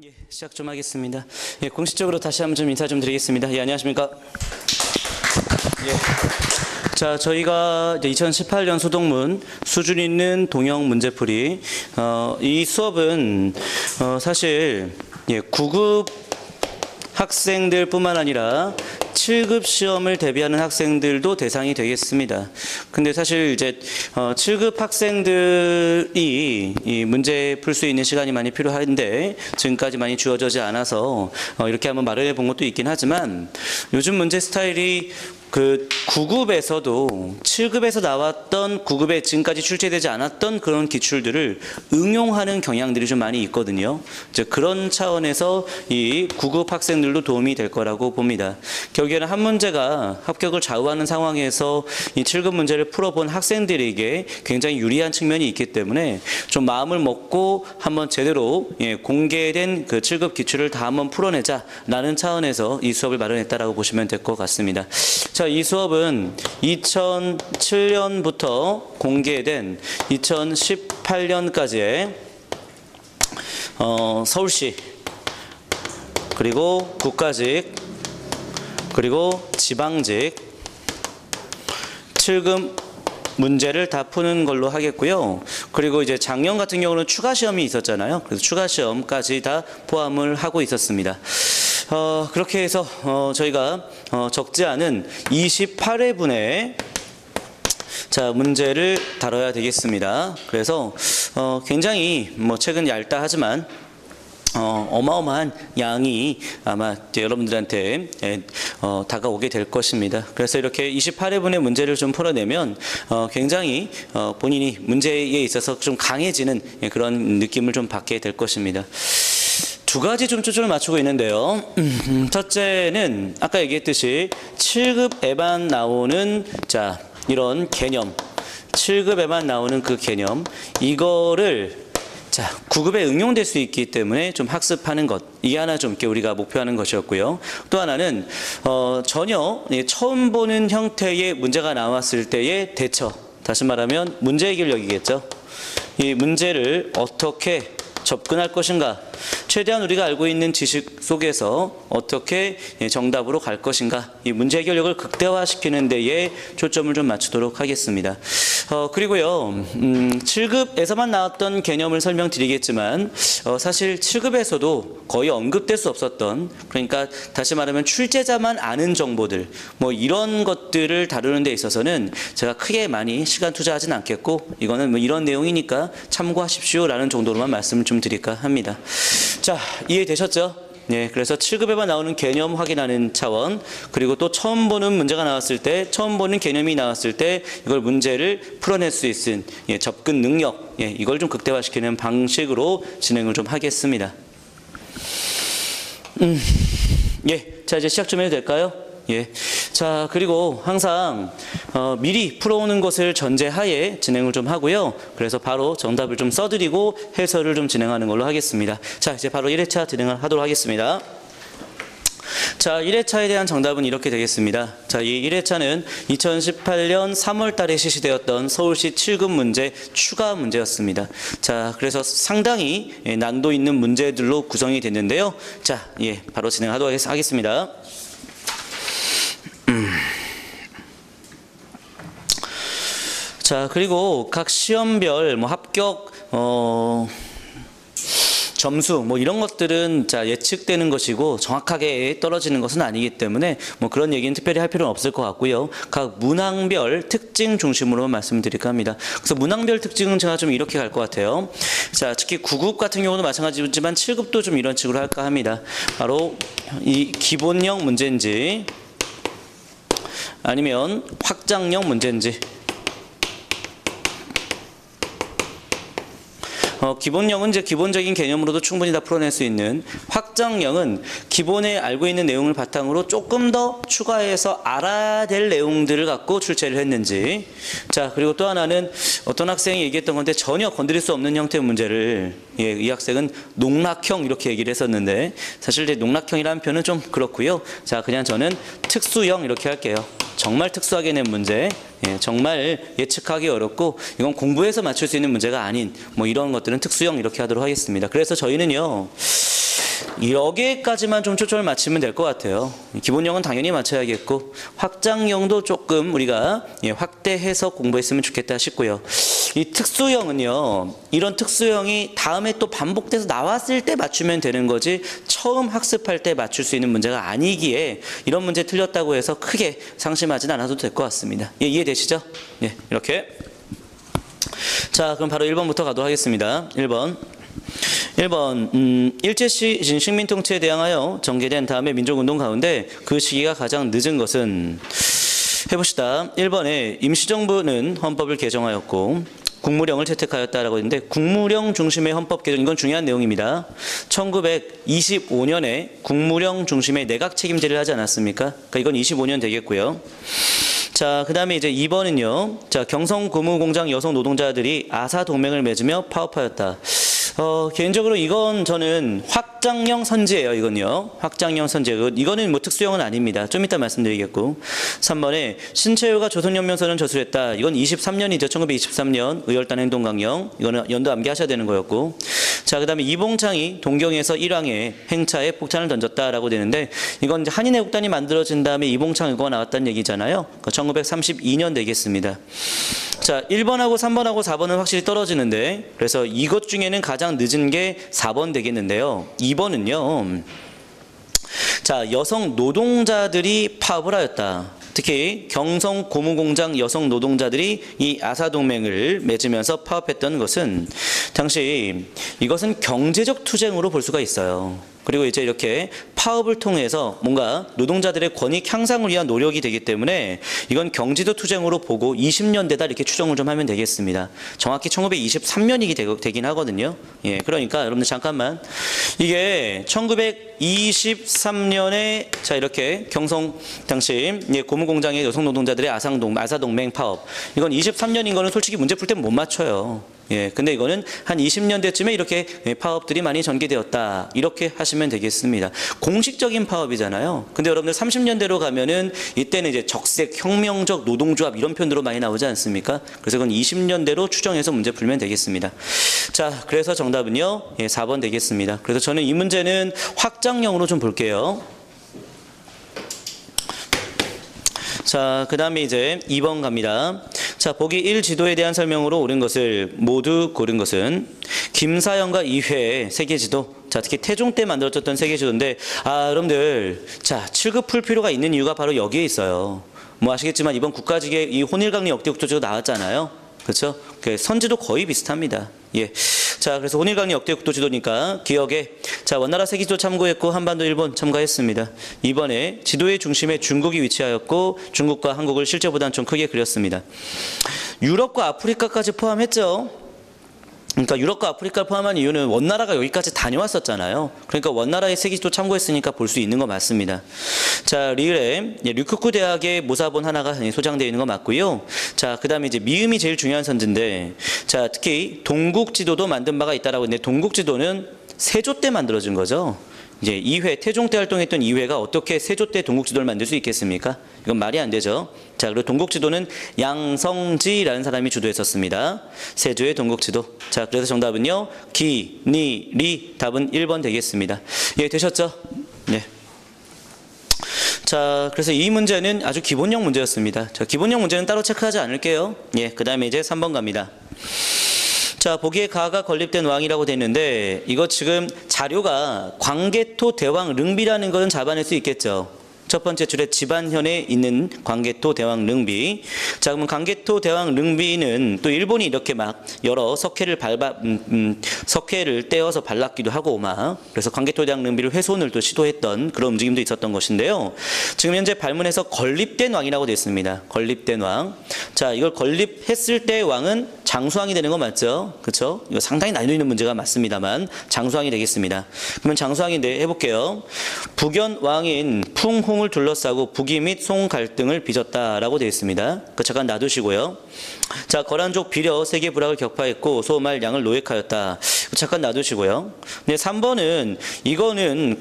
예, 시작 좀 하겠습니다. 예, 공식적으로 다시 한번 좀 인사 좀 드리겠습니다. 예, 안녕하십니까? 예. 자, 저희가 2018년 수동문 수준 있는 동형 문제풀이 이 수업은 사실 9급 학생들뿐만 아니라 7급 시험을 대비하는 학생들도 대상이 되겠습니다. 근데 사실 이제 7급 학생들이 이 문제 풀 수 있는 시간이 많이 필요한데 지금까지 많이 주어지지 않아서 이렇게 한번 마련해 본 것도 있긴 하지만 요즘 문제 스타일이 그 9급에서도 7급에서 나왔던 9급에 지금까지 출제되지 않았던 그런 기출들을 응용하는 경향들이 좀 많이 있거든요. 이제 그런 차원에서 이 9급 학생들도 도움이 될 거라고 봅니다. 결국에는 한 문제가 합격을 좌우하는 상황에서 이 7급 문제를 풀어본 학생들에게 굉장히 유리한 측면이 있기 때문에 좀 마음을 먹고 한번 제대로 공개된 그 7급 기출을 다 한번 풀어내자라는 차원에서 이 수업을 마련했다라고 보시면 될 것 같습니다. 자, 이 수업은 2007년부터 공개된 2018년까지의 서울시 그리고 국가직 그리고 지방직 7급 문제를 다 푸는 걸로 하겠고요. 그리고 이제 작년 같은 경우는 추가 시험이 있었잖아요. 그래서 추가 시험까지 다 포함을 하고 있었습니다. 그렇게 해서 저희가 적지 않은 28회분의 자 문제를 다뤄야 되겠습니다. 그래서 굉장히 책은 얇다 하지만 어마어마한 양이 아마 여러분들한테 다가오게 될 것입니다. 그래서 이렇게 28회분의 문제를 좀 풀어내면 굉장히 본인이 문제에 있어서 좀 강해지는 그런 느낌을 좀 받게 될 것입니다. 두 가지 좀 초점을 맞추고 있는데요. 첫째는 아까 얘기했듯이 7급에만 나오는 자 이런 개념, 7급에만 나오는 그 개념 이거를 자 9급에 응용될 수 있기 때문에 좀 학습하는 것 이게 하나 좀 우리가 목표하는 것이었고요. 또 하나는 전혀 처음 보는 형태의 문제가 나왔을 때의 대처, 다시 말하면 문제 해결력이겠죠. 이 문제를 어떻게 접근할 것인가, 최대한 우리가 알고 있는 지식 속에서 어떻게 정답으로 갈 것인가, 이 문제 해결력을 극대화시키는 데에 초점을 좀 맞추도록 하겠습니다. 그리고요 7급에서만 나왔던 개념을 설명드리겠지만 사실 7급에서도 거의 언급될 수 없었던, 그러니까 다시 말하면 출제자만 아는 정보들 뭐 이런 것들을 다루는 데 있어서는 제가 크게 많이 시간 투자하진 않겠고 이거는 뭐 이런 내용이니까 참고하십시오 라는 정도로만 말씀을 좀 드릴까 합니다. 자, 이해되셨죠? 네, 그래서 7급에만 나오는 개념 확인하는 차원, 그리고 또 처음 보는 문제가 나왔을 때, 처음 보는 개념이 나왔을 때 이걸 문제를 풀어낼 수 있는 접근 능력, 이걸 좀 극대화시키는 방식으로 진행을 좀 하겠습니다. 자, 이제 시작 좀 해도 될까요? 자, 그리고 항상 미리 풀어오는 것을 전제하에 진행을 좀 하고요. 그래서 바로 정답을 좀 써드리고 해설을 좀 진행하는 걸로 하겠습니다. 자, 이제 바로 1회차 진행을 하도록 하겠습니다. 자, 1회차에 대한 정답은 이렇게 되겠습니다. 자, 이 1회차는 2018년 3월 달에 실시되었던 서울시 7급 문제 추가 문제였습니다. 자, 그래서 상당히 난도 있는 문제들로 구성이 됐는데요. 자, 바로 진행하도록 하겠습니다. 자, 그리고 각 시험별 합격 점수 뭐 이런 것들은 자 예측되는 것이고 정확하게 떨어지는 것은 아니기 때문에 뭐 그런 얘기는 특별히 할 필요는 없을 것 같고요. 각 문항별 특징 중심으로 말씀드릴까 합니다. 그래서 문항별 특징은 제가 좀 이렇게 갈 것 같아요. 자, 특히 9급 같은 경우도 마찬가지지만 7급도 좀 이런 식으로 할까 합니다. 바로 이 기본형 문제인지 아니면 확장형 문제인지. 기본형은 이제 기본적인 개념으로도 충분히 다 풀어낼 수 있는, 확장형은 기본에 알고 있는 내용을 바탕으로 조금 더 추가해서 알아야 될 내용들을 갖고 출제를 했는지. 자, 그리고 또 하나는 어떤 학생이 얘기했던 건데 전혀 건드릴 수 없는 형태의 문제를 이 학생은 농락형 이렇게 얘기를 했었는데 사실 이제 농락형이라는 표현은 좀 그렇고요. 자, 그냥 저는 특수형 이렇게 할게요. 정말 특수하게 낸 문제, 정말 예측하기 어렵고 이건 공부해서 맞출 수 있는 문제가 아닌 뭐 이런 것들은 특수형 이렇게 하도록 하겠습니다. 그래서 저희는요 여기까지만 좀 초점을 맞추면 될 것 같아요. 기본형은 당연히 맞춰야겠고 확장형도 조금 우리가 확대해서 공부했으면 좋겠다 싶고요. 이 특수형은요. 이런 특수형이 다음에 또 반복돼서 나왔을 때 맞추면 되는 거지 처음 학습할 때 맞출 수 있는 문제가 아니기에 이런 문제 틀렸다고 해서 크게 상심하지는 않아도 될 것 같습니다. 예, 이해되시죠? 예, 이렇게. 자, 그럼 바로 1번부터 가도록 하겠습니다. 1번, 일제시 식민 통치에 대항하여 전개된 다음에 민족운동 가운데 그 시기가 가장 늦은 것은 해봅시다. 1번에 임시정부는 헌법을 개정하였고 국무령을 채택하였다라고 했는데 국무령 중심의 헌법 개정, 이건 중요한 내용입니다. 1925년에 국무령 중심의 내각 책임제를 하지 않았습니까? 그러니까 이건 25년 되겠고요. 자, 그 다음에 이제 2번은요. 자, 경성고무공장 여성 노동자들이 아사동맹을 맺으며 파업하였다. 개인적으로 이건 저는 확장형 선지예요. 이건요. 확장형 선지. 이거는 뭐 특수형은 아닙니다. 좀 이따 말씀드리겠고. 3번에 신채유가 조선연명선언 저술했다. 이건 23년이죠. 1923년 의열단 행동강령. 이거는 연도 암기하셔야 되는 거였고. 자, 그 다음에 이봉창이 동경에서 일왕의 행차에 폭탄을 던졌다라고 되는데 이건 이제 한인애국단이 만들어진 다음에 이봉창 의거가 나왔다는 얘기잖아요. 1932년 되겠습니다. 자, 1번하고 3번하고 4번은 확실히 떨어지는데 그래서 이것 중에는 가장 늦은 게 4번 되겠는데요. 2번은요. 자, 여성 노동자들이 파업을 하였다. 특히 경성 고무공장 여성 노동자들이 이 아사동맹을 맺으면서 파업했던 것은 당시 이것은 경제적 투쟁으로 볼 수가 있어요. 그리고 이제 이렇게 파업을 통해서 뭔가 노동자들의 권익 향상을 위한 노력이 되기 때문에 이건 경제적 투쟁으로 보고 20년대다 이렇게 추정을 좀 하면 되겠습니다. 정확히 1923년이 되긴 하거든요. 예, 그러니까 여러분들 잠깐만 이게 1923년에 자 이렇게 경성 당시 고무공장의 여성 노동자들의 아사동맹 파업 이건 23년인 거는 솔직히 문제 풀 때 못 맞춰요. 예, 근데 이거는 한 20년대쯤에 이렇게 파업들이 많이 전개되었다. 이렇게 하시면 되겠습니다. 공식적인 파업이잖아요. 근데 여러분들 30년대로 가면은 이때는 이제 적색, 혁명적 노동조합 이런 표현으로 많이 나오지 않습니까? 그래서 그건 20년대로 추정해서 문제 풀면 되겠습니다. 자, 그래서 정답은요. 예, 4번 되겠습니다. 그래서 저는 이 문제는 확장형으로 좀 볼게요. 자, 그 다음에 이제 2번 갑니다. 자, 보기 1 지도에 대한 설명으로 옳은 것을 모두 고른 것은 김사영과 이회의 세계지도. 자, 특히 태종 때 만들어졌던 세계지도인데 여러분들 자, 7급 풀 필요가 있는 이유가 바로 여기에 있어요. 뭐 아시겠지만 이번 국가직에 이 혼일강리 역대국도지가 나왔잖아요. 그렇죠? 선지도 거의 비슷합니다. 예. 자, 그래서 혼일강리 역대국도 지도니까 기억에 자, 원나라 세계지도 참고했고 한반도 일본 참가했습니다. 이번에 지도의 중심에 중국이 위치하였고 중국과 한국을 실제보다는 좀 크게 그렸습니다. 유럽과 아프리카까지 포함했죠. 그러니까 유럽과 아프리카를 포함한 이유는 원나라가 여기까지 다녀왔었잖아요. 그러니까 원나라의 세계지도 참고했으니까 볼 수 있는 거 맞습니다. 자, 리을에 류크쿠 대학의 모사본 하나가 소장되어 있는 거 맞고요. 자, 그 다음에 이제 미음이 제일 중요한 선지인데, 자, 특히 동국지도도 만든 바가 있다라고 했는데, 동국지도는 세조 때 만들어진 거죠. 이제 이회, 태종 때 활동했던 이회가 어떻게 세조 때 동국지도를 만들 수 있겠습니까? 이건 말이 안 되죠. 자, 그리고 동국지도는 양성지라는 사람이 주도했었습니다. 세조의 동국지도. 자, 그래서 정답은요. 기, 니, 리. 답은 1번 되겠습니다. 예, 되셨죠? 네. 자, 그래서 이 문제는 아주 기본형 문제였습니다. 자, 기본형 문제는 따로 체크하지 않을게요. 예, 그 다음에 이제 3번 갑니다. 자, 보기에 가가 건립된 왕이라고 되어 있는데 이거 지금 자료가 광개토 대왕 릉비라는 것은 잡아낼 수 있겠죠. 첫 번째 줄에 집안현에 있는 광개토 대왕 릉비. 자, 그러면 광개토 대왕 릉비는 또 일본이 이렇게 막 여러 석회를 석회를 떼어서 발랐기도 하고 막 그래서 광개토 대왕 릉비를 훼손을 또 시도했던 그런 움직임도 있었던 것인데요. 지금 현재 발문에서 건립된 왕이라고 되어 있습니다. 건립된 왕. 자, 이걸 건립했을 때 왕은 장수왕이 되는 거 맞죠? 그렇죠? 이거 상당히 난이도 있는 문제가 맞습니다만 장수왕이 되겠습니다. 그러면 장수왕인데 해볼게요. 북연 왕인 풍홍을 둘러싸고 북이 및 송 갈등을 빚었다라고 되어 있습니다. 그 잠깐 놔두시고요. 자, 거란족 비려 세계 불악을 격파했고 소말 양을 노획하였다. 잠깐 놔두시고요. 근데 3번은 이거는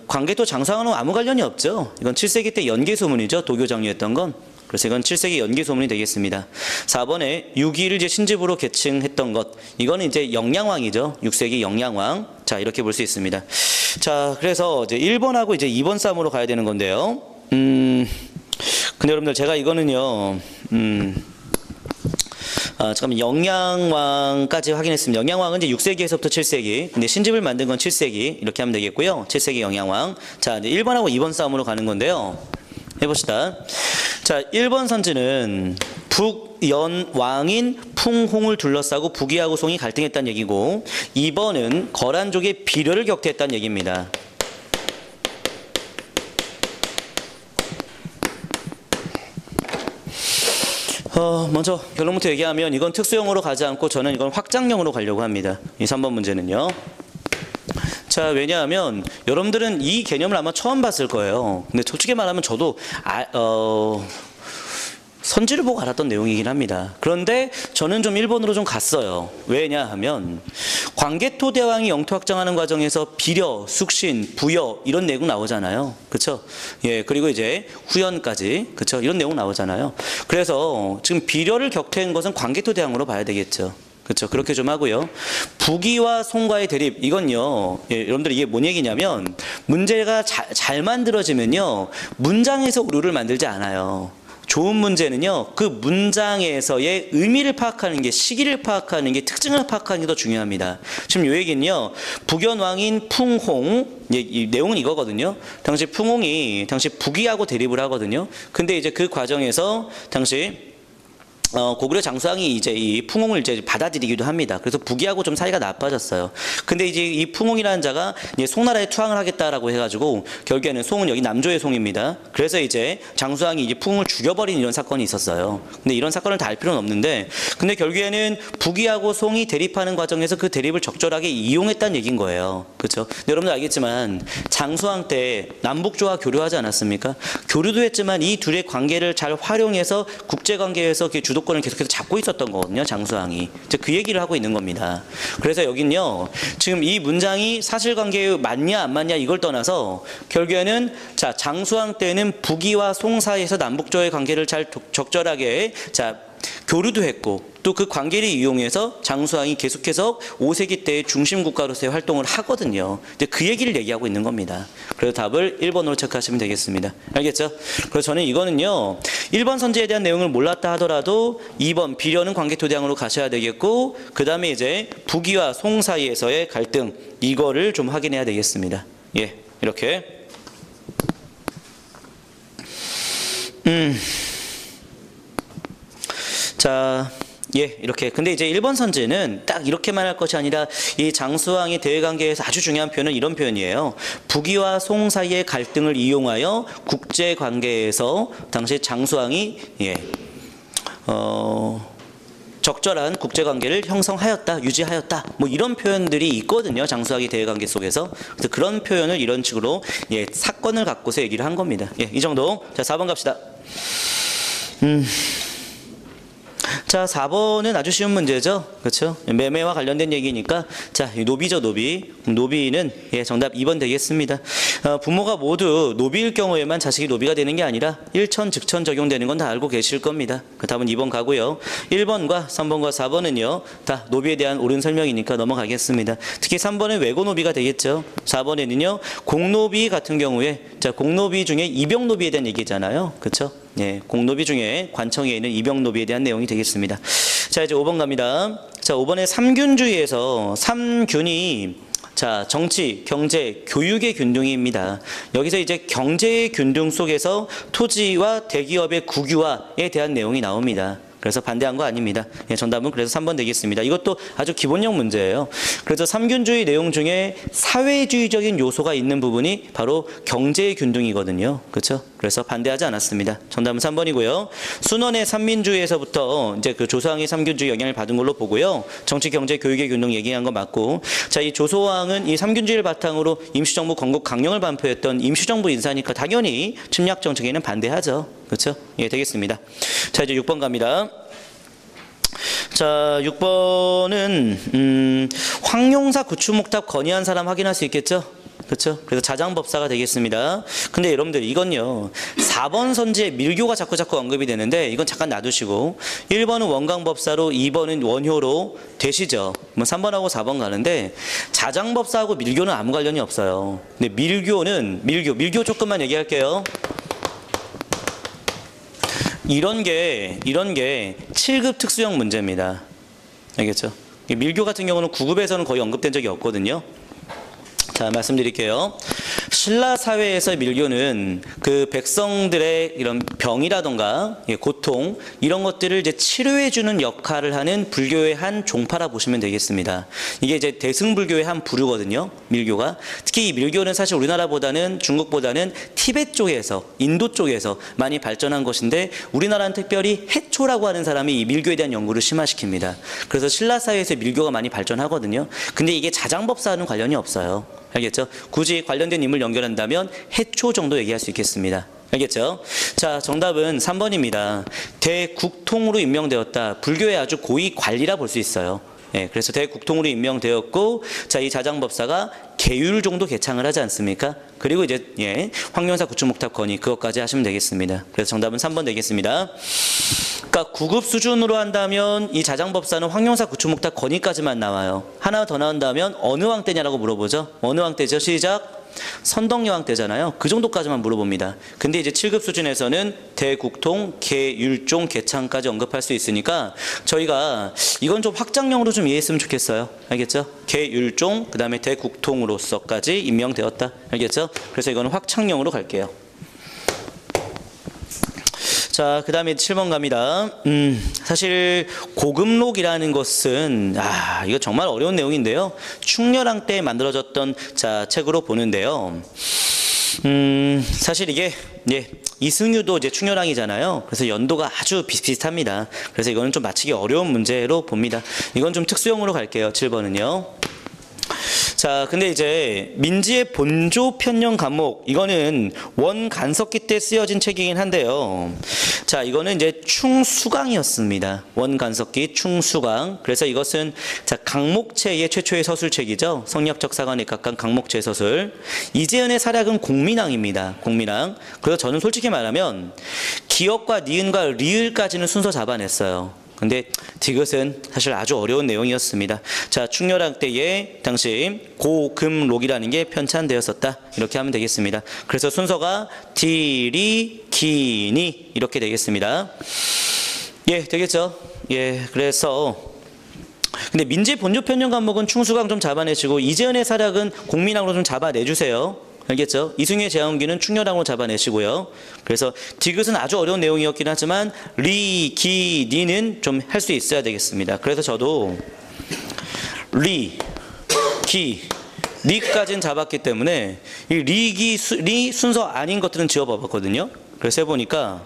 광개토 장수왕하고는 아무 관련이 없죠. 이건 7세기 때 연개 소문이죠. 도교 장류했던 건. 그래서 이건 7세기 연기 소문이 되겠습니다. 4번에 6위를 이제 신집으로 계층했던 것. 이거는 이제 영양왕이죠. 6세기 영양왕. 자, 이렇게 볼 수 있습니다. 자, 그래서 이제 1번하고 이제 2번 싸움으로 가야 되는 건데요. 근데 여러분들 제가 이거는요, 잠깐만, 영양왕까지 확인했습니다. 영양왕은 이제 6세기에서부터 7세기. 근데 신집을 만든 건 7세기. 이렇게 하면 되겠고요. 7세기 영양왕. 자, 이제 1번하고 2번 싸움으로 가는 건데요. 해봅시다. 자, 1번 선지는 북연왕인 풍홍을 둘러싸고 북이하고 송이 갈등했다는 얘기고, 2번은 거란족의 비려를 격퇴했다는 얘기입니다. 먼저 결론부터 얘기하면 이건 특수형으로 가지 않고 저는 이건 확장형으로 가려고 합니다. 이 3번 문제는요. 자, 왜냐하면 여러분들은 이 개념을 아마 처음 봤을 거예요. 근데 솔직히 말하면 저도 선지를 보고 알았던 내용이긴 합니다. 그런데 저는 좀 일본으로 좀 갔어요. 왜냐하면 광개토 대왕이 영토 확장하는 과정에서 비려, 숙신, 부여 이런 내용 나오잖아요. 그렇죠? 예, 그리고 이제 후연까지, 그렇죠? 이런 내용 나오잖아요. 그래서 지금 비려를 격퇴한 것은 광개토 대왕으로 봐야 되겠죠. 그렇죠? 그렇게 좀 하고요. 북이와 송과의 대립, 이건요, 예, 여러분들 이게 뭔 얘기냐면 문제가 잘 만들어지면요, 문장에서 오류를 만들지 않아요. 좋은 문제는요, 그 문장에서의 의미를 파악하는 게, 시기를 파악하는 게, 특징을 파악하는 게 더 중요합니다. 지금 요 얘기는요, 북연왕인 풍홍, 이 내용은 이거거든요. 당시 풍홍이 당시 북이하고 대립을 하거든요. 근데 이제 그 과정에서 당시 고구려 장수왕이 이제 이 풍홍을 이제 받아들이기도 합니다. 그래서 북이하고 좀 사이가 나빠졌어요. 근데 이제 이 풍홍이라는 자가 이제 송나라에 투항을 하겠다라고 해가지고 결국에는 송은 여기 남조의 송입니다. 그래서 이제 장수왕이 이제 풍홍을 죽여버린 이런 사건이 있었어요. 근데 이런 사건을 다 알 필요는 없는데, 근데 결국에는 북이하고 송이 대립하는 과정에서 그 대립을 적절하게 이용했다는 얘기인 거예요. 그렇죠? 근데 여러분들 알겠지만 장수왕 때 남북조와 교류하지 않았습니까? 교류도 했지만 이 둘의 관계를 잘 활용해서 국제관계에서 주도 권을 계속해서 잡고 있었던 거거든요. 장수왕이. 그 얘기를 하고 있는 겁니다. 그래서 여긴요, 지금 이 문장이 사실관계에 맞냐 안 맞냐 이걸 떠나서 결국에는, 자, 장수왕 때는 북이와 송 사이에서 남북조의 관계를 잘 적절하게, 자, 교류도 했고 또 그 관계를 이용해서 장수왕이 계속해서 5세기 때의 중심 국가로서의 활동을 하거든요. 근데 그 얘기를 얘기하고 있는 겁니다. 그래서 답을 1번으로 체크하시면 되겠습니다. 알겠죠? 그래서 저는 이거는요, 1번 선지에 대한 내용을 몰랐다 하더라도 2번 비려는 광개토대왕으로 가셔야 되겠고, 그 다음에 이제 북이와 송 사이에서의 갈등, 이거를 좀 확인해야 되겠습니다. 예, 이렇게. 자, 예, 이렇게. 근데 이제 1번 선지는 딱 이렇게만 할 것이 아니라 이 장수왕의 대외관계에서 아주 중요한 표현은 이런 표현이에요. 북이와 송 사이의 갈등을 이용하여 국제관계에서 당시 장수왕이, 예, 적절한 국제관계를 형성하였다, 유지하였다, 뭐 이런 표현들이 있거든요. 장수왕의 대외관계 속에서. 그래서 그런 표현을 이런 식으로, 예, 사건을 갖고서 얘기를 한 겁니다. 예, 이 정도. 자, 4번 갑시다. 자, 4번은 아주 쉬운 문제죠. 그렇죠? 매매와 관련된 얘기니까, 자, 노비죠, 노비. 노비는, 예, 정답 2번 되겠습니다. 부모가 모두 노비일 경우에만 자식이 노비가 되는 게 아니라 일천, 즉천 적용되는 건 다 알고 계실 겁니다. 그 답은 2번 가고요. 1번과 3번과 4번은요, 다 노비에 대한 옳은 설명이니까 넘어가겠습니다. 특히 3번은 외고노비가 되겠죠. 4번에는요, 공노비 같은 경우에, 자, 공노비 중에 이병노비에 대한 얘기잖아요. 그렇죠? 예, 공노비 중에 관청에 있는 이병노비에 대한 내용이 되겠습니다. 자, 이제 5번 갑니다. 자, 5번에 삼균주의에서 삼균이, 자, 정치, 경제, 교육의 균등입니다. 여기서 이제 경제의 균등 속에서 토지와 대기업의 국유화에 대한 내용이 나옵니다. 그래서 반대한 거 아닙니다. 예, 정답은 그래서 3번 되겠습니다. 이것도 아주 기본형 문제예요. 그래서 삼균주의 내용 중에 사회주의적인 요소가 있는 부분이 바로 경제의 균등이거든요. 그렇죠? 그래서 반대하지 않았습니다. 정답은 3번이고요. 순원의 삼민주의에서부터 이제 그 조소왕이 삼균주의 영향을 받은 걸로 보고요. 정치, 경제, 교육의 균등 얘기한 거 맞고, 자, 이 조소왕은 이 삼균주의를 바탕으로 임시정부 건국 강령을 반포했던 임시정부 인사니까 당연히 침략 정책에는 반대하죠. 그렇죠? 예, 되겠습니다. 자, 이제 6번 갑니다. 자, 6번은 황룡사 구추목탑 건의한 사람 확인할 수 있겠죠? 그렇죠? 그래서 자장법사가 되겠습니다. 근데 여러분들 이건요. 4번 선지에 밀교가 자꾸 언급이 되는데 이건 잠깐 놔두시고 1번은 원강법사로 2번은 원효로 되시죠. 뭐 3번하고 4번 가는데 자장법사하고 밀교는 아무 관련이 없어요. 근데 밀교 조금만 얘기할게요. 이런 게 7급 특수형 문제입니다. 알겠죠? 밀교 같은 경우는 9급에서는 거의 언급된 적이 없거든요. 자, 말씀드릴게요. 신라 사회에서 밀교는 그 백성들의 이런 병이라던가 고통 이런 것들을 이제 치료해주는 역할을 하는 불교의 한 종파라 보시면 되겠습니다. 이게 이제 대승불교의 한 부류거든요. 밀교가. 특히 이 밀교는 사실 우리나라보다는 중국보다는 티베트 쪽에서 인도 쪽에서 많이 발전한 것인데 우리나라는 특별히 해초라고 하는 사람이 이 밀교에 대한 연구를 심화시킵니다. 그래서 신라 사회에서 밀교가 많이 발전하거든요. 근데 이게 자장법사와는 관련이 없어요. 알겠죠? 굳이 관련된 인물 연결한다면 해초 정도 얘기할 수 있겠습니다. 알겠죠? 자, 정답은 3번입니다. 대국통으로 임명되었다. 불교의 아주 고위 관리라 볼 수 있어요. 예, 그래서 대국통으로 임명되었고, 자, 이 자장법사가 계율 정도 개창을 하지 않습니까? 그리고 이제 황룡사 구추목탑 건의 그것까지 하시면 되겠습니다. 그래서 정답은 3번 되겠습니다. 그러니까 9급 수준으로 한다면 이 자장법사는 황룡사 구추목탑 건의까지만 나와요. 하나 더 나온다면 어느 왕 때냐라고 물어보죠. 어느 왕 때죠? 시작. 선덕여왕 때잖아요. 그 정도까지만 물어봅니다. 근데 이제 7급 수준에서는 대국통, 계율종, 개창까지 언급할 수 있으니까 저희가 이건 좀 확장형으로 좀 이해했으면 좋겠어요. 알겠죠? 계율종, 그 다음에 대국통으로서까지 임명되었다. 알겠죠? 그래서 이거는 확장형으로 갈게요. 자, 그 다음에 7번 갑니다. 사실 고금록이라는 것은 이거 정말 어려운 내용인데요. 충렬왕 때 만들어졌던 책으로 보는데요. 사실 이게 이승유도 이제 충렬왕이잖아요. 그래서 연도가 아주 비슷비슷합니다. 그래서 이거는 좀 맞히기 어려운 문제로 봅니다. 이건 좀 특수형으로 갈게요. 7번은요. 자, 근데 이제 민지의 본조 편령 간목 이거는 원간석기 때 쓰여진 책이긴 한데요. 자, 이거는 이제 충수강이었습니다. 원간석기 충수강. 그래서 이것은 강목체의 최초의 서술책이죠. 성리학적 사관에 각각 강목체 서술. 이재현의 사략은 공민왕입니다. 공민왕. 그래서 저는 솔직히 말하면 기역과 니은과 리을까지는 순서 잡아냈어요. 근데 디귿은 사실 아주 어려운 내용이었습니다. 자, 충렬왕 때에 당시 고금록이라는 게 편찬되었었다. 이렇게 하면 되겠습니다. 그래서 순서가 디리, 기니 이렇게 되겠습니다. 예, 되겠죠? 예, 그래서 근데 민지 본조 편령 간목은 충수강 좀 잡아내시고 이재현의 사략은 공민왕으로 좀 잡아내주세요. 알겠죠? 이승유의 제왕기는 충렬왕으로 잡아내시고요. 그래서 디귿은 아주 어려운 내용이었긴 하지만 리, 기, 니는 좀 할 수 있어야 되겠습니다. 그래서 저도 리, 기, 니까지는 잡았기 때문에 이 리, 기, 리 순서 아닌 것들은 지워봐봤거든요. 그래서 해보니까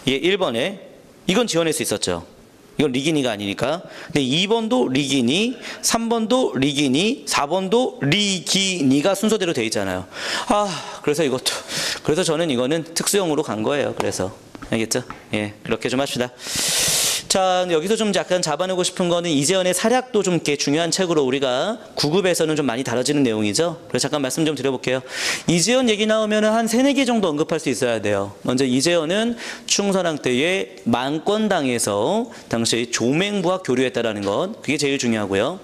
1번에 이건 지워낼 수 있었죠. 이건 리기니가 아니니까. 근데 2번도 리기니, 3번도 리기니, 4번도 리기니가 순서대로 돼 있잖아요. 그래서 저는 이거는 특수형으로 간 거예요. 그래서 알겠죠? 예, 그렇게 좀 합시다. 자, 여기서 좀 약간 잡아내고 싶은 거는 이재현의 사략도 좀 이렇게 중요한 책으로 우리가 9급에서는 좀 많이 다뤄지는 내용이죠. 그래서 잠깐 말씀 좀 드려볼게요. 이재현 얘기 나오면 한 3-4개 정도 언급할 수 있어야 돼요. 먼저 이재현은 충선왕 때에 만권당에서 당시 조맹부와 교류했다라는 것, 그게 제일 중요하고요.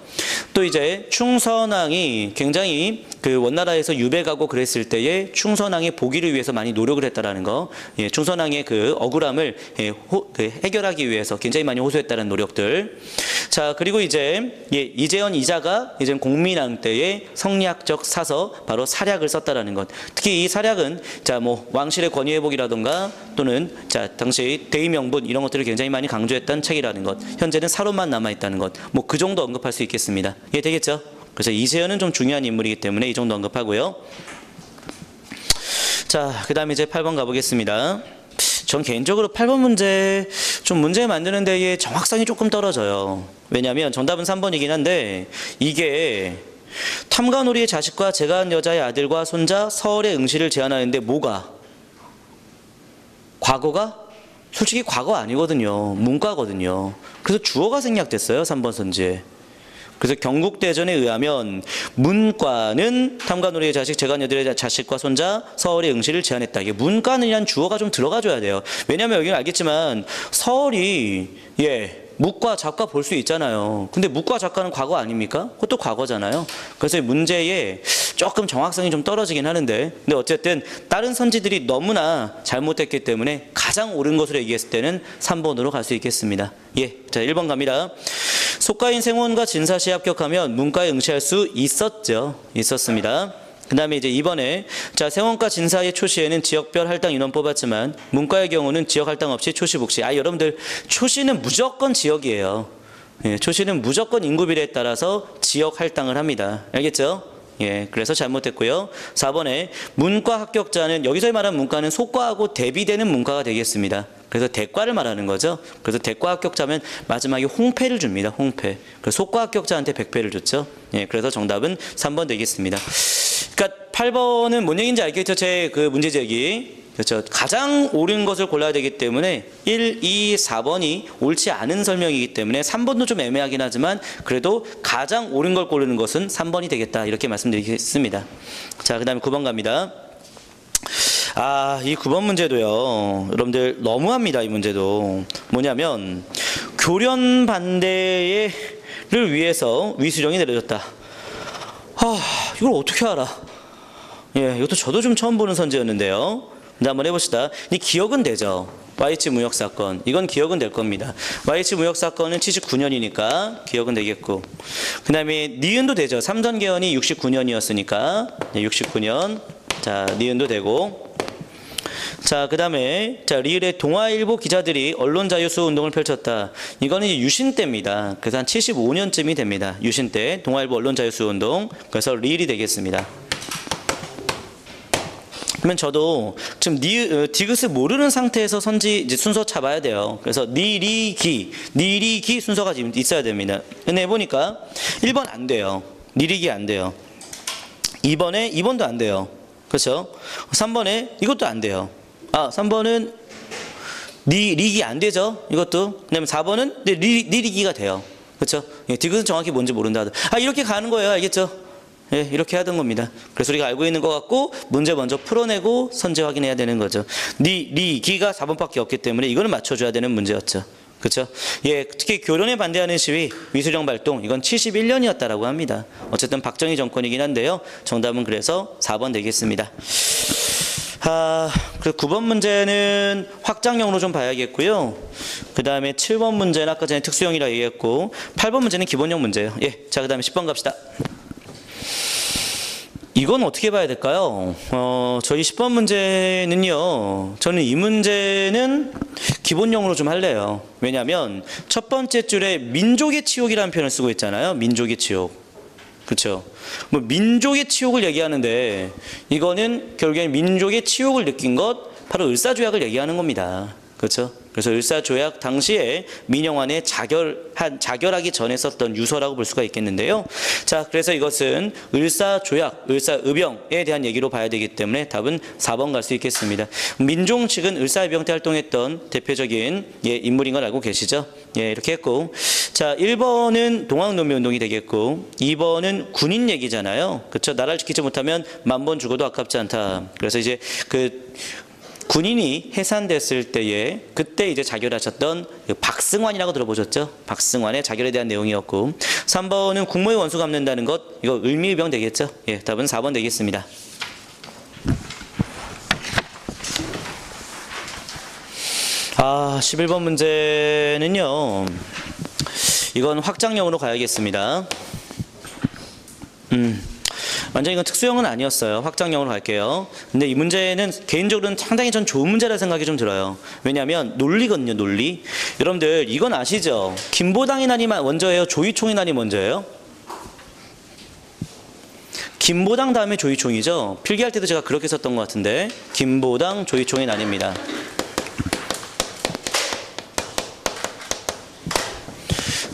또 이제 충선왕이 굉장히 그 원나라에서 유배가고 그랬을 때에 충선왕의 복위를 위해서 많이 노력을 했다라는 거, 충선왕의 그 억울함을 해결하기 위해서 굉장히 많이 호소했다는 노력들. 자, 그리고 이제 이재현 이자가 이제 공민왕 때의 성리학적 사서 바로 사략을 썼다라는 것. 특히 이 사략은 왕실의 권위회복이라던가 또는 당시 대의명분 이런 것들을 굉장히 많이 강조했던 책이라는 것. 현재는 사로만 남아 있다는 것. 그 정도 언급할 수 있겠습니다. 예, 되겠죠? 그래서 이재현은 좀 중요한 인물이기 때문에 이 정도 언급하고요. 자, 그 다음에 이제 8번 가보겠습니다. 전 개인적으로 8번 문제 좀 문제 만드는 데에 정확성이 조금 떨어져요. 왜냐하면 정답은 3번이긴 한데 이게 탐관오리의 자식과 제가한 여자의 아들과 손자 서얼의 응시를 제안하는데 뭐가? 과거가? 솔직히 과거 아니거든요. 문과거든요. 그래서 주어가 생략됐어요. 3번 선지에. 그래서 경국대전에 의하면 문과는 탐관오리의 자식, 재간여들의 자식과 손자, 서얼의 응시를 제한했다. 이게 문과는이란 주어가 좀 들어가줘야 돼요. 왜냐하면 여기는 알겠지만 서얼이 묵과 작과 볼 수 있잖아요. 근데 묵과 작과는 과거 아닙니까? 그것도 과거잖아요. 그래서 문제에 조금 정확성이 좀 떨어지긴 하는데, 근데 어쨌든 다른 선지들이 너무나 잘못됐기 때문에 가장 옳은 것으로 얘기했을 때는 3번으로 갈 수 있겠습니다. 자 1번 갑니다. 속가인 생원과 진사시에 합격하면 문과에 응시할 수 있었습니다. 그 다음에 이제 2번에 자 생원과 진사의 초시에는 지역별 할당 인원 뽑았지만 문과의 경우는 지역 할당 없이 초시 복시. 여러분들 초시는 무조건 지역이에요. 초시는 무조건 인구 비례에 따라서 지역 할당을 합니다. 알겠죠? 그래서 잘못됐고요. 4번에 문과 합격자는 여기서 말하는 문과는 속과하고 대비되는 문과가 되겠습니다. 그래서 대과를 말하는 거죠. 그래서 대과 합격자면 마지막에 홍패를 줍니다. 홍패. 그래서 속과 합격자한테 100패를 줬죠. 그래서 정답은 3번 되겠습니다. 그러니까 8번은 뭔 얘기인지 알겠죠? 제 그 문제 제기. 그렇죠. 가장 옳은 것을 골라야 되기 때문에 1, 2, 4번이 옳지 않은 설명이기 때문에 3번도 좀 애매하긴 하지만 그래도 가장 옳은 걸 고르는 것은 3번이 되겠다. 이렇게 말씀드리겠습니다. 자, 그 다음에 9번 갑니다. 이 9번 문제도요. 여러분들 너무합니다. 이 문제도. 뭐냐면 교련 반대를 위해서 위수령이 내려졌다. 이걸 어떻게 알아? 이것도 저도 좀 처음 보는 선지였는데요. 이제 한번 해봅시다. 이 기억은 되죠. YH 무역 사건. 이건 기억은 될 겁니다. YH 무역 사건은 79년이니까 기억은 되겠고. 그 다음에 니은도 되죠. 삼전 개헌이 69년이었으니까 69년. 자, 니은도 되고. 자, 그 다음에 자 리을의 동아일보 기자들이 언론자유수 운동을 펼쳤다. 이거는 이제 유신 때입니다. 그래서 한 75년쯤이 됩니다. 유신 때 동아일보 언론자유수 운동. 그래서 리을이 되겠습니다. 그러면 저도 지금 디귿을 모르는 상태에서 선지 이제 순서 잡아야 돼요. 그래서 니리기 순서가 지금 있어야 됩니다. 근데 해보니까 1번 안 돼요. 니리기 안 돼요. 2번도 안 돼요. 그렇죠? 3번에 이것도 안 돼요. 3번은 니리기 안 되죠. 이것도. 그다음에 4번은 니리기가 돼요. 그렇죠? 디귿은 정확히 뭔지 모른다. 이렇게 가는 거예요. 알겠죠? 이렇게 하던 겁니다. 그래서 우리가 알고 있는 것 같고 문제 먼저 풀어내고 선제 확인해야 되는 거죠. 니리기가 4번밖에 없기 때문에 이거는 맞춰줘야 되는 문제였죠. 그렇죠? 특히 교련에 반대하는 시위, 위수령 발동, 이건 71년이었다라고 합니다. 어쨌든 박정희 정권이긴 한데요. 정답은 그래서 4번 되겠습니다. 그 9번 문제는 확장형으로 좀 봐야겠고요. 그 다음에 7번 문제는 아까 전에 특수형이라 얘기했고 8번 문제는 기본형 문제예요. 자, 그 다음에 10번 갑시다. 이건 어떻게 봐야 될까요? 저희 10번 문제는요. 저는 이 문제는 기본형으로 좀 할래요. 왜냐하면 첫 번째 줄에 민족의 치욕이라는 표현을 쓰고 있잖아요. 민족의 치욕. 그렇죠? 민족의 치욕을 얘기하는데 이거는 결국엔 민족의 치욕을 느낀 것 바로 을사조약을 얘기하는 겁니다. 그렇죠? 그래서 을사조약 당시에 민영환에 자결하기 전에 썼던 유서라고 볼 수가 있겠는데요. 자, 그래서 이것은 을사조약, 을사의병에 대한 얘기로 봐야 되기 때문에 답은 4번 갈 수 있겠습니다. 민종 측은 을사의병 때 활동했던 대표적인 인물인 걸 알고 계시죠? 이렇게 했고, 자, 1번은 동학농민운동이 되겠고 2번은 군인 얘기잖아요. 그렇죠? 나라를 지키지 못하면 10,000번 죽어도 아깝지 않다. 그래서 이제 군인이 해산됐을 때에 그때 이제 자결하셨던 박승환이라고 들어보셨죠? 박승환의 자결에 대한 내용이었고 3번은 국모의 원수 갚는다는 것, 이거 을미의병 되겠죠? 답은 4번 되겠습니다. 아, 11번 문제는요. 이건 확장형으로 가야겠습니다. 완전 이건 특수형은 아니었어요. 확장형으로 갈게요. 근데 이 문제는 개인적으로는 상당히 전 좋은 문제라 생각이 좀 들어요. 왜냐하면 논리거든요. 논리. 여러분들 이건 아시죠? 김보당의 난이 먼저예요? 조이총의 난이 먼저예요? 김보당 다음에 조이총이죠. 필기할 때도 제가 그렇게 썼던 것 같은데 김보당 조이총의 난입니다.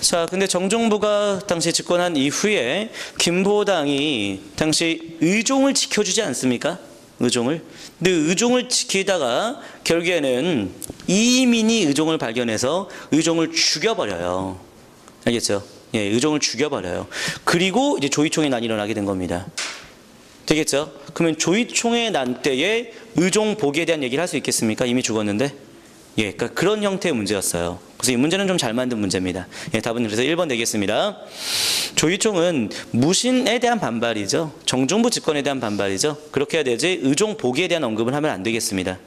자, 근데 정종부가 당시 집권한 이후에 김보당이 당시 의종을 지켜주지 않습니까? 의종을. 근데 의종을 지키다가 결국에는 이민이 의종을 발견해서 의종을 죽여버려요. 알겠죠? 예, 의종을 죽여버려요. 그리고 이제 조이총의 난이 일어나게 된 겁니다. 되겠죠? 그러면 조이총의 난 때에 의종 복위에 대한 얘기를 할 수 있겠습니까? 이미 죽었는데. 예, 그러니까 그런 형태의 문제였어요. 그래서 이 문제는 좀 잘 만든 문제입니다. 예, 답은 그래서 1번 되겠습니다. 조이총은 무신에 대한 반발이죠. 정중부 집권에 대한 반발이죠. 그렇게 해야 되지 의종 복위에 대한 언급을 하면 안 되겠습니다.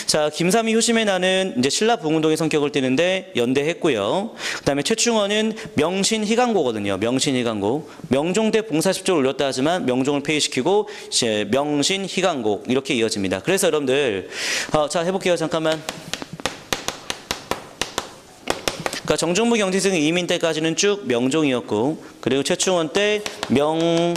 자, 김삼이 효심의 난은 이제 신라 부흥운동의 성격을 띠는데 연대했고요. 그다음에 최충원은 명신 희강고거든요. 명신 희강고. 명종 때 봉사십조를 올렸다 하지만 명종을 폐위시키고 이제 명신 희강고 이렇게 이어집니다. 그래서 여러분들 자 해볼게요. 잠깐만. 그러니까 정중부 경태승 이민 때까지는 쭉 명종이었고, 그리고 최충원 때 명신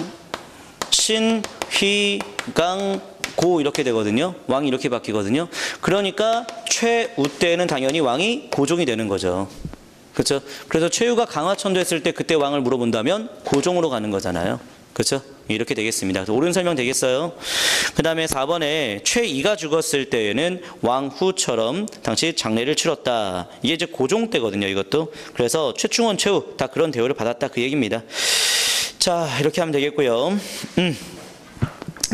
희강고 이렇게 되거든요. 왕이 이렇게 바뀌거든요. 그러니까 최우 때는 당연히 왕이 고종이 되는 거죠. 그렇죠? 그래서 최우가 강화천도 했을 때 그때 왕을 물어본다면 고종으로 가는 거잖아요. 그렇죠? 이렇게 되겠습니다. 옳은 설명 되겠어요? 그 다음에 4번에 최이가 죽었을 때에는 왕후처럼 당시 장례를 치렀다. 이게 이제 고종 때거든요, 이것도. 그래서 최충원, 최우 다 그런 대우를 받았다 그 얘기입니다. 자, 이렇게 하면 되겠고요.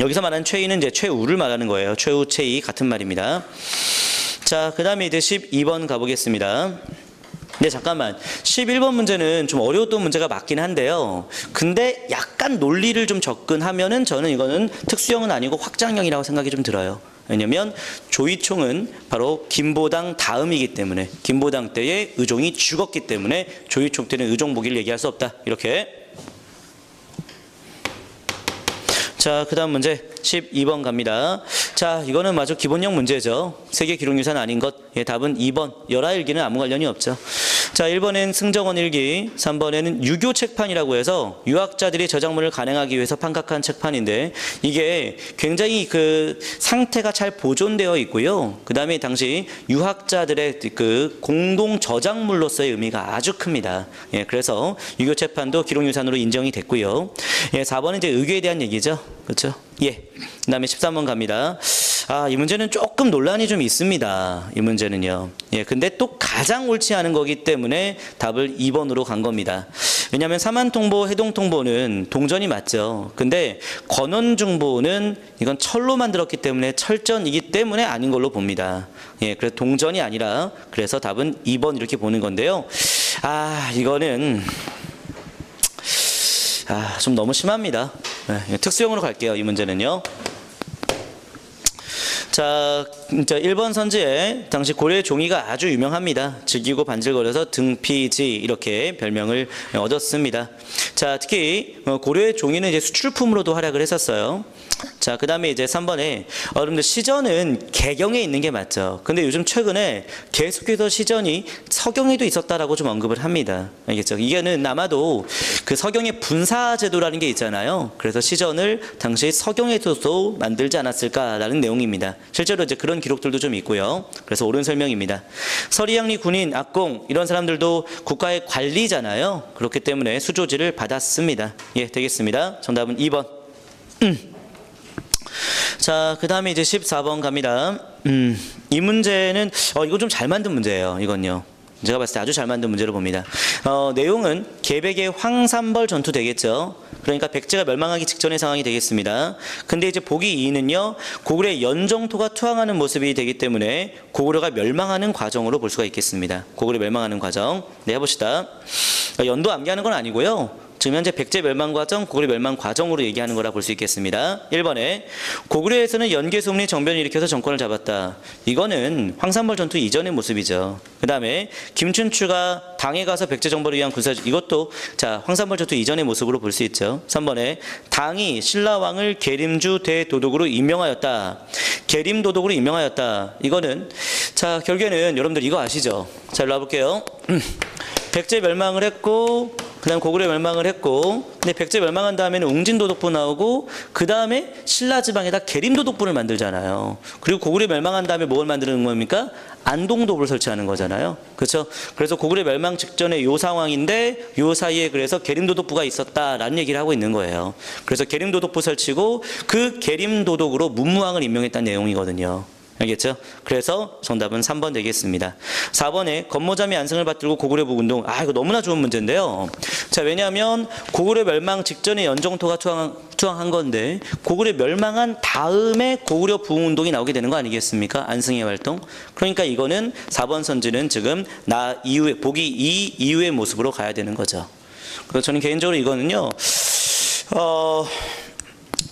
여기서 말하는 최이는 이제 최우를 말하는 거예요. 최우, 최이 같은 말입니다. 자, 그 다음에 이제 12번 가보겠습니다. 네, 잠깐만. 11번 문제는 좀 어려웠던 문제가 맞긴 한데요. 근데 약간 논리를 좀 접근하면은 저는 이거는 특수형은 아니고 확장형이라고 생각이 좀 들어요. 왜냐면 조이총은 바로 김보당 다음이기 때문에, 김보당 때에 의종이 죽었기 때문에 조이총 때는 의종 복위를 얘기할 수 없다. 이렇게. 자, 그 다음 문제 12번 갑니다. 자, 이거는 마저 기본형 문제죠. 세계 기록유산 아닌 것. 예, 답은 2번. 열하일기는 아무 관련이 없죠. 자, 1번엔 승정원 일기, 3번에는 유교 책판이라고 해서 유학자들이 저작물을 간행하기 위해서 판각한 책판인데 이게 굉장히 그 상태가 잘 보존되어 있고요. 그 다음에 당시 유학자들의 그 공동 저작물로서의 의미가 아주 큽니다. 예, 그래서 유교 책판도 기록유산으로 인정이 됐고요. 예, 4번은 이제 의교에 대한 얘기죠. 그렇죠? 예. 그 다음에 13번 갑니다. 이 문제는 조금 논란이 좀 있습니다. 이 문제는요. 예, 근데 또 가장 옳지 않은 거기 때문에 답을 2번으로 간 겁니다. 왜냐하면 사만통보, 해동통보는 동전이 맞죠. 근데 건원중보는 이건 철로 만들었기 때문에 철전이기 때문에 아닌 걸로 봅니다. 예, 그래서 동전이 아니라 그래서 답은 2번 이렇게 보는 건데요. 이거는 좀 너무 심합니다. 예, 특수형으로 갈게요. 이 문제는요. 자, 1번 선지에 당시 고려의 종이가 아주 유명합니다. 즐기고 반질거려서 등피지 이렇게 별명을 얻었습니다. 자, 특히 고려의 종이는 이제 수출품으로도 활약을 했었어요. 자, 그 다음에 이제 3번에 여러분들 시전은 개경에 있는 게 맞죠. 근데 요즘 최근에 계속해서 시전이 서경에도 있었다라고 좀 언급을 합니다. 알겠죠? 이게는 아마도 그 서경의 분사제도라는 게 있잖아요. 그래서 시전을 당시 서경에서도 만들지 않았을까라는 내용입니다. 실제로 이제 그런 기록들도 좀 있고요. 그래서 옳은 설명입니다. 서리양리 군인, 악공 이런 사람들도 국가의 관리잖아요. 그렇기 때문에 수조지를 받았습니다. 예, 되겠습니다. 정답은 2번. 자, 그 다음에 이제 14번 갑니다. 이 문제는 이거 좀 잘 만든 문제예요. 이건요. 제가 봤을 때 아주 잘 만든 문제로 봅니다. 내용은 계백의 황산벌 전투 되겠죠. 그러니까 백제가 멸망하기 직전의 상황이 되겠습니다. 근데 이제 보기 2는요. 고구려의 연정토가 투항하는 모습이 되기 때문에 고구려가 멸망하는 과정으로 볼 수가 있겠습니다. 고구려 멸망하는 과정. 네, 해봅시다. 연도 암기하는 건 아니고요. 지금 현재 백제 멸망 과정, 고구려 멸망 과정으로 얘기하는 거라 볼 수 있겠습니다. 1번에 고구려에서는 연개소문이 정변을 일으켜서 정권을 잡았다. 이거는 황산벌 전투 이전의 모습이죠. 그 다음에 김춘추가 당에 가서 백제 정벌을 위한 군사, 이것도 자 황산벌 전투 이전의 모습으로 볼 수 있죠. 3번에 당이 신라왕을 계림주 대도독으로 임명하였다. 계림도독으로 임명하였다. 이거는 자 결국에는 여러분들 이거 아시죠? 자 일로 와볼게요. 백제 멸망을 했고 그 다음 고구려 멸망을 했고 근데 백제 멸망한 다음에는 웅진도독부 나오고 그 다음에 신라지방에다 계림도독부를 만들잖아요. 그리고 고구려 멸망한 다음에 뭘 만드는 겁니까? 안동도부를 설치하는 거잖아요. 그렇죠? 그래서 고구려 멸망 직전에 요 상황인데 요 사이에 그래서 계림도독부가 있었다라는 얘기를 하고 있는 거예요. 그래서 계림도독부 설치고 그 계림도독으로 문무왕을 임명했다는 내용이거든요. 알겠죠? 그래서 정답은 3번 되겠습니다. 4번에 건모자 및 안승을 받들고 고구려 부운동. 이거 너무나 좋은 문제인데요. 자, 왜냐하면 고구려 멸망 직전에 연정토가 투항한 건데 고구려 멸망한 다음에 고구려 부운동이 나오게 되는 거 아니겠습니까? 안승의 활동. 그러니까 이거는 4번 선지는 지금 나 이후에 보기 2 이후의 모습으로 가야 되는 거죠. 그래서 저는 개인적으로 이거는요.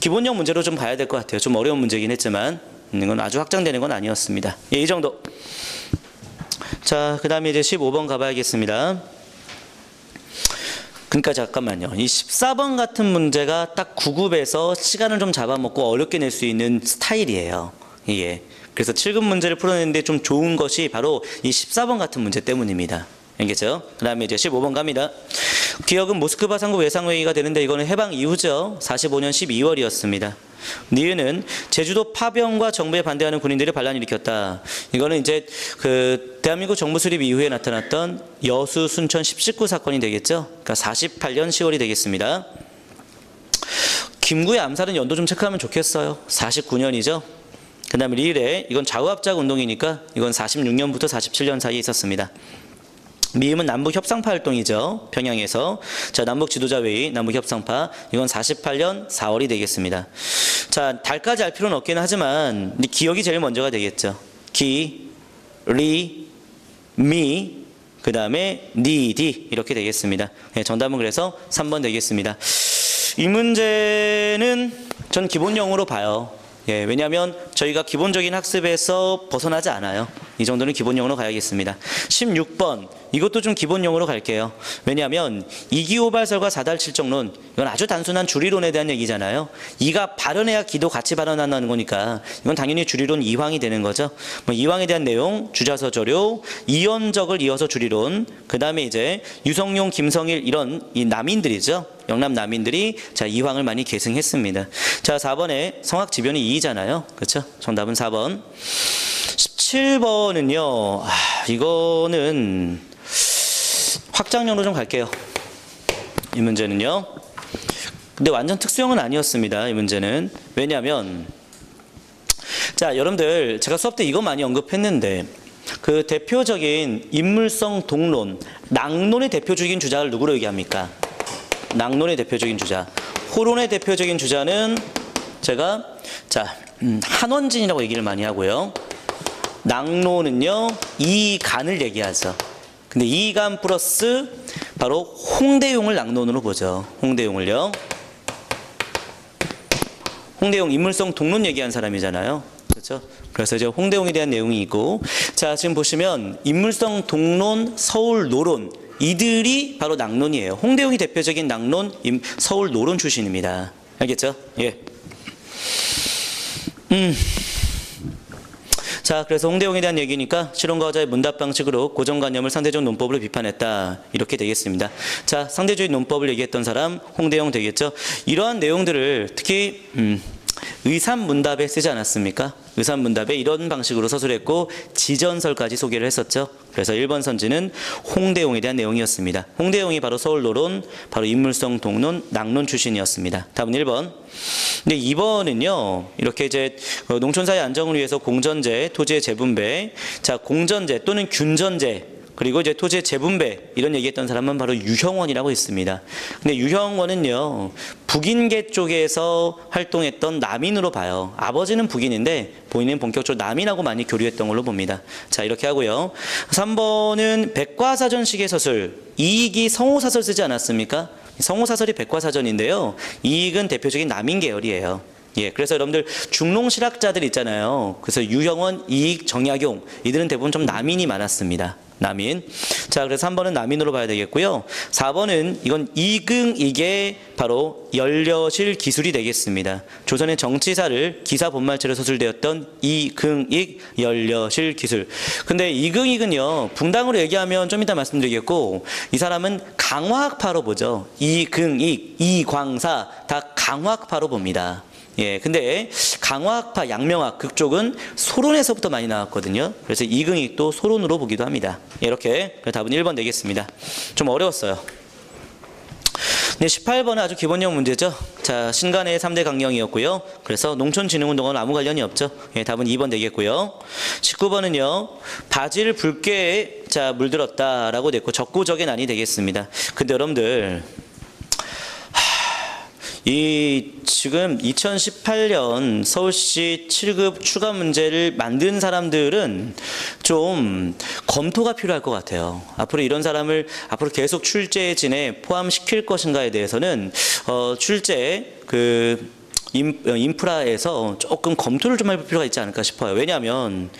기본형 문제로 좀 봐야 될 것 같아요. 좀 어려운 문제긴 했지만 이건 아주 확장되는 건 아니었습니다. 예, 이 정도. 자, 그 다음에 이제 15번 가봐야겠습니다. 그러니까 잠깐만요. 이 14번 같은 문제가 딱 9급에서 시간을 좀 잡아먹고 어렵게 낼 수 있는 스타일이에요. 예. 그래서 7급 문제를 풀어내는데 좀 좋은 것이 바로 이 14번 같은 문제 때문입니다. 알겠죠? 그 다음에 이제 15번 갑니다. 기억은 모스크바 상국 외상회의가 되는데 이거는 해방 이후죠. 45년 12월이었습니다. 니은은 제주도 파병과 정부에 반대하는 군인들이 반란을 일으켰다. 이거는 이제 그 대한민국 정부 수립 이후에 나타났던 여수 순천 10.19 사건이 되겠죠. 그러니까 48년 10월이 되겠습니다. 김구의 암살은 연도 좀 체크하면 좋겠어요. 49년이죠. 그 다음에 리을에 이건 좌우합작 운동이니까 이건 46년부터 47년 사이에 있었습니다. 미음은 남북협상파 활동이죠. 평양에서. 자, 남북지도자회의, 남북협상파. 이건 48년 4월이 되겠습니다. 자, 달까지 알 필요는 없긴 하지만 기억이 제일 먼저가 되겠죠. 기, 리, 미, 그 다음에 니, 디 이렇게 되겠습니다. 네, 정답은 그래서 3번 되겠습니다. 이 문제는 전 기본형으로 봐요. 예, 왜냐하면 저희가 기본적인 학습에서 벗어나지 않아요. 이 정도는 기본형으로 가야겠습니다. 16번 이것도 좀 기본형으로 갈게요. 왜냐하면 이기오발설과 사달칠정론 이건 아주 단순한 주리론에 대한 얘기잖아요. 이가 발언해야 기도 같이 발언한다는 거니까 이건 당연히 주리론 이황이 되는 거죠. 이황에 대한 내용, 주자서조료, 이연적을 이어서 주리론, 그 다음에 이제 유성룡, 김성일 이런 이 남인들이죠. 영남 남인들이 자 이황을 많이 계승했습니다. 자, 4번에 성학지변이 2잖아요. 그렇죠? 정답은 4번. 17번은요. 이거는 확장형으로 좀 갈게요. 이 문제는요. 근데 완전 특수형은 아니었습니다. 이 문제는. 왜냐하면 자, 여러분들 제가 수업 때 이거 많이 언급했는데 그 대표적인 인물성 동론, 낭론의 대표적인 주자를 누구로 얘기합니까? 낭론의 대표적인 주자. 호론의 대표적인 주자는 제가 자 한원진이라고 얘기를 많이 하고요. 낭론은요 이간을 얘기하죠. 근데 이간 플러스 바로 홍대용을 낭론으로 보죠. 홍대용을요. 홍대용 인물성 동론 얘기한 사람이잖아요. 그렇죠? 그래서 이제 홍대용에 대한 내용이 있고, 자 지금 보시면 인물성 동론, 서울 노론 이들이 바로 낭론이에요. 홍대용이 대표적인 낭론, 서울 노론 출신입니다. 알겠죠? 예. 자, 그래서 홍대용에 대한 얘기니까 실론과 어자의 문답 방식으로 고정관념을 상대적 논법으로 비판했다. 이렇게 되겠습니다. 자, 상대주의 논법을 얘기했던 사람 홍대용 되겠죠. 이러한 내용들을 특히 의삼문답에 쓰지 않았습니까? 의삼문답에 이런 방식으로 서술했고 지전설까지 소개를 했었죠. 그래서 1번 선지는 홍대용에 대한 내용이었습니다. 홍대용이 바로 서울노론, 바로 인물성 동론, 낭론 출신이었습니다. 답은 1번. 근데 2번은요, 이렇게 이제 농촌사회 안정을 위해서 공전제, 토지의 재분배, 자 공전제 또는 균전제, 그리고 이제 토지의 재분배 이런 얘기했던 사람은 바로 유형원이라고 있습니다. 근데 유형원은요 북인계 쪽에서 활동했던 남인으로 봐요. 아버지는 북인인데 본인은 본격적으로 남인하고 많이 교류했던 걸로 봅니다. 자 이렇게 하고요. 3번은 백과사전식의 서술, 이익이 성호사설 쓰지 않았습니까? 성호사설이 백과사전인데요. 이익은 대표적인 남인 계열이에요. 예, 그래서 여러분들 중농실학자들 있잖아요. 그래서 유형원, 이익, 정약용 이들은 대부분 좀 남인이 많았습니다. 남인. 자, 그래서 3번은 남인으로 봐야 되겠고요. 4번은 이건 이게 바로 연려실 기술이 되겠습니다. 조선의 정치사를 기사 본말체로 서술되었던 이익 연려실 기술. 근데 이익은요 붕당으로 얘기하면 좀 이따 말씀드리겠고, 이 사람은 강화학파로 보죠. 이익, 이광사 다 강화학파로 봅니다. 예, 근데 강화학파, 양명학 그쪽은 소론에서부터 많이 나왔거든요. 그래서 이익도 소론으로 보기도 합니다. 이렇게 답은 1번 되겠습니다. 좀 어려웠어요. 네, 18번은 아주 기본형 문제죠. 자, 신간의 3대 강령이었고요. 그래서 농촌진흥운동은 아무 관련이 없죠. 예, 답은 2번 되겠고요. 19번은요. 바지를 붉게 자 물들었다라고 됐고 적고적의 난이 되겠습니다. 근데 여러분들 이 지금 2018년 서울시 7급 추가 문제를 만든 사람들은 좀 검토가 필요할 것 같아요. 앞으로 이런 사람을 앞으로 계속 출제진에 포함시킬 것인가에 대해서는 출제 인프라에서 조금 검토를 좀 할 필요가 있지 않을까 싶어요. 왜냐하면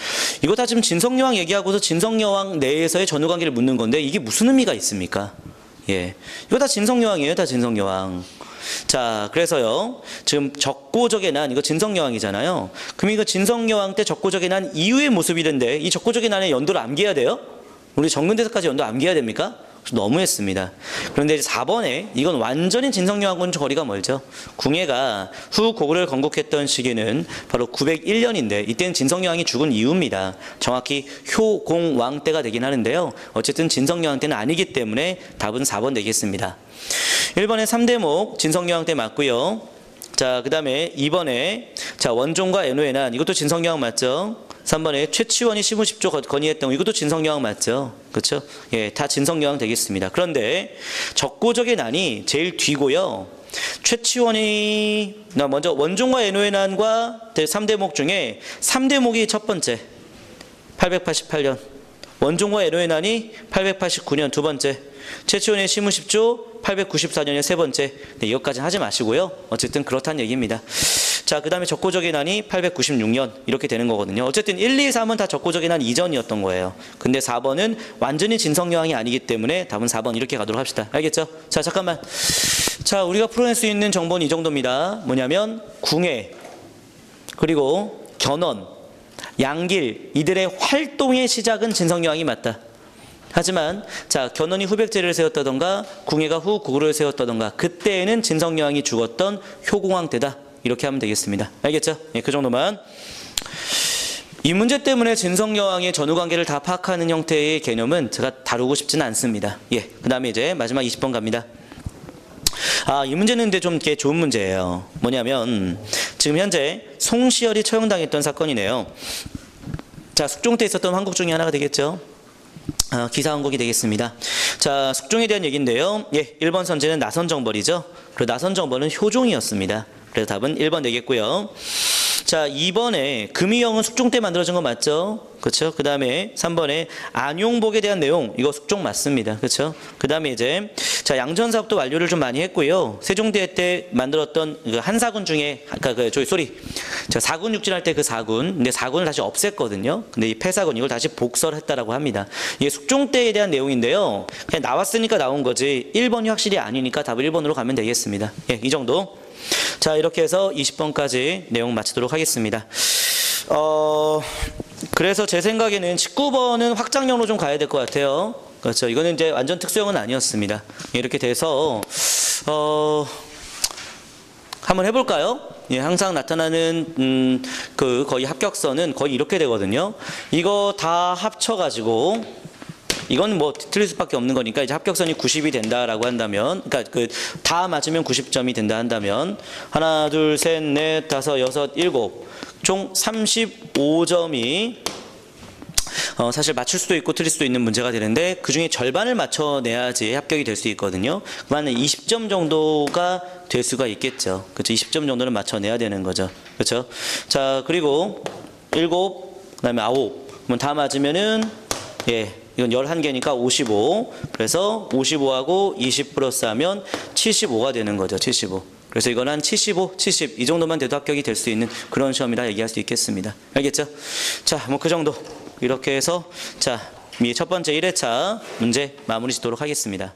이거 다 지금 진성여왕 얘기하고서 진성여왕 내에서의 전후관계를 묻는 건데 이게 무슨 의미가 있습니까? 예, 이거 다 진성여왕이에요. 다 진성여왕. 자, 그래서요, 지금 적고적의 난, 이거 진성여왕이잖아요. 그럼 이거 진성여왕 때 적고적의 난 이후의 모습이던데, 이 적고적의 난의 연도를 암기해야 돼요? 우리 정근대사까지 연도 암기해야 됩니까? 너무했습니다. 그런데 이제 4번에, 이건 완전히 진성여왕과는 거리가 멀죠. 궁예가 후 고구려를 건국했던 시기는 바로 901년인데, 이때는 진성여왕이 죽은 이후입니다. 정확히 효공왕 때가 되긴 하는데요. 어쨌든 진성여왕 때는 아니기 때문에 답은 4번 되겠습니다. 1번에 3대목 진성여왕 때 맞고요. 자, 그 다음에 2번에 자 원종과 애노의 난, 이것도 진성여왕 맞죠? 3번에 최치원이 시무십조 건의했던 거, 이것도 진성여왕 맞죠? 그렇죠? 예, 다 진성여왕 되겠습니다. 그런데 적고적의 난이 제일 뒤고요. 최치원이 먼저 원종과 애노의 난과 3대목 중에 3대목이 첫 번째 888년, 원종과 애노의 난이 889년 두 번째, 최치원의 시무십조 894년의 세 번째. 네, 이것까지는 하지 마시고요. 어쨌든 그렇다는 얘기입니다. 자, 그 다음에 적고적의 난이 896년 이렇게 되는 거거든요. 어쨌든 1, 2, 3은 다 적고적의 난 이전이었던 거예요. 근데 4번은 완전히 진성여왕이 아니기 때문에 답은 4번 이렇게 가도록 합시다. 알겠죠? 자, 잠깐만. 자, 우리가 풀어낼 수 있는 정보는 이 정도입니다. 뭐냐면 궁예, 그리고 견원, 양길, 이들의 활동의 시작은 진성여왕이 맞다. 하지만 자, 견원이 후백제를 세웠다던가 궁예가 후 고구려를 세웠다던가 그때에는 진성여왕이 죽었던 효공왕 때다. 이렇게 하면 되겠습니다. 알겠죠? 예, 그 정도만. 이 문제 때문에 진성여왕의 전후관계를 다 파악하는 형태의 개념은 제가 다루고 싶지는 않습니다. 예, 그 다음에 이제 마지막 20번 갑니다. 아, 이 문제는 근데 좀 좋은 문제예요. 뭐냐면 지금 현재 송시열이 처형당했던 사건이네요. 자, 숙종 때 있었던 황국 중에 하나가 되겠죠. 기사왕국이 되겠습니다. 자, 숙종에 대한 얘기인데요. 예, 1번 선제는 나선정벌이죠. 그리고 나선정벌은 효종이었습니다. 그래서 답은 1번 되겠고요. 자, 2번에 금이영은 숙종 때 만들어진 거 맞죠? 그렇죠? 그 다음에 3번에 안용복에 대한 내용, 이거 숙종 맞습니다. 그렇죠? 그 다음에 이제 자, 양전사업도 완료를 좀 많이 했고요. 세종대 때 만들었던 그 한사군 중에 저 사군 육진할 때 그 사군, 근데 사군을 다시 없앴거든요. 근데 이 폐사군 이걸 다시 복설했다라고 합니다. 이게 숙종 때에 대한 내용인데요. 그냥 나왔으니까 나온 거지 1번이 확실히 아니니까 답을 1번으로 가면 되겠습니다. 예, 이 정도. 자, 이렇게 해서 20번까지 내용 마치도록 하겠습니다. 그래서 제 생각에는 19번은 확장형으로 좀 가야 될 것 같아요. 그렇죠. 이거는 이제 완전 특수형은 아니었습니다. 이렇게 돼서 한번 해볼까요? 예, 항상 나타나는 거의 합격선은 거의 이렇게 되거든요. 이거 다 합쳐가지고 이건 뭐 틀릴 수밖에 없는 거니까 이제 합격선이 90이 된다라고 한다면, 그러니까 다 맞으면 90점이 된다 한다면 하나, 둘, 셋, 넷, 다섯, 여섯, 일곱 총 35점이 사실 맞출 수도 있고 틀릴 수도 있는 문제가 되는데 그 중에 절반을 맞춰내야지 합격이 될 수 있거든요. 그러면 20점 정도가 될 수가 있겠죠. 그렇죠? 20점 정도는 맞춰내야 되는 거죠. 그렇죠? 자, 그리고 7, 그다음에 9. 그러면 다 맞으면은 예. 이건 11개니까 55. 그래서 55하고 20 플러스하면 75가 되는 거죠. 75. 그래서 이건 한 75, 70 이 정도만 돼도 합격이 될 수 있는 그런 시험이라 얘기할 수 있겠습니다. 알겠죠? 자, 뭐 그 정도. 이렇게 해서 자, 이 첫 번째 1회차 문제 마무리 짓도록 하겠습니다.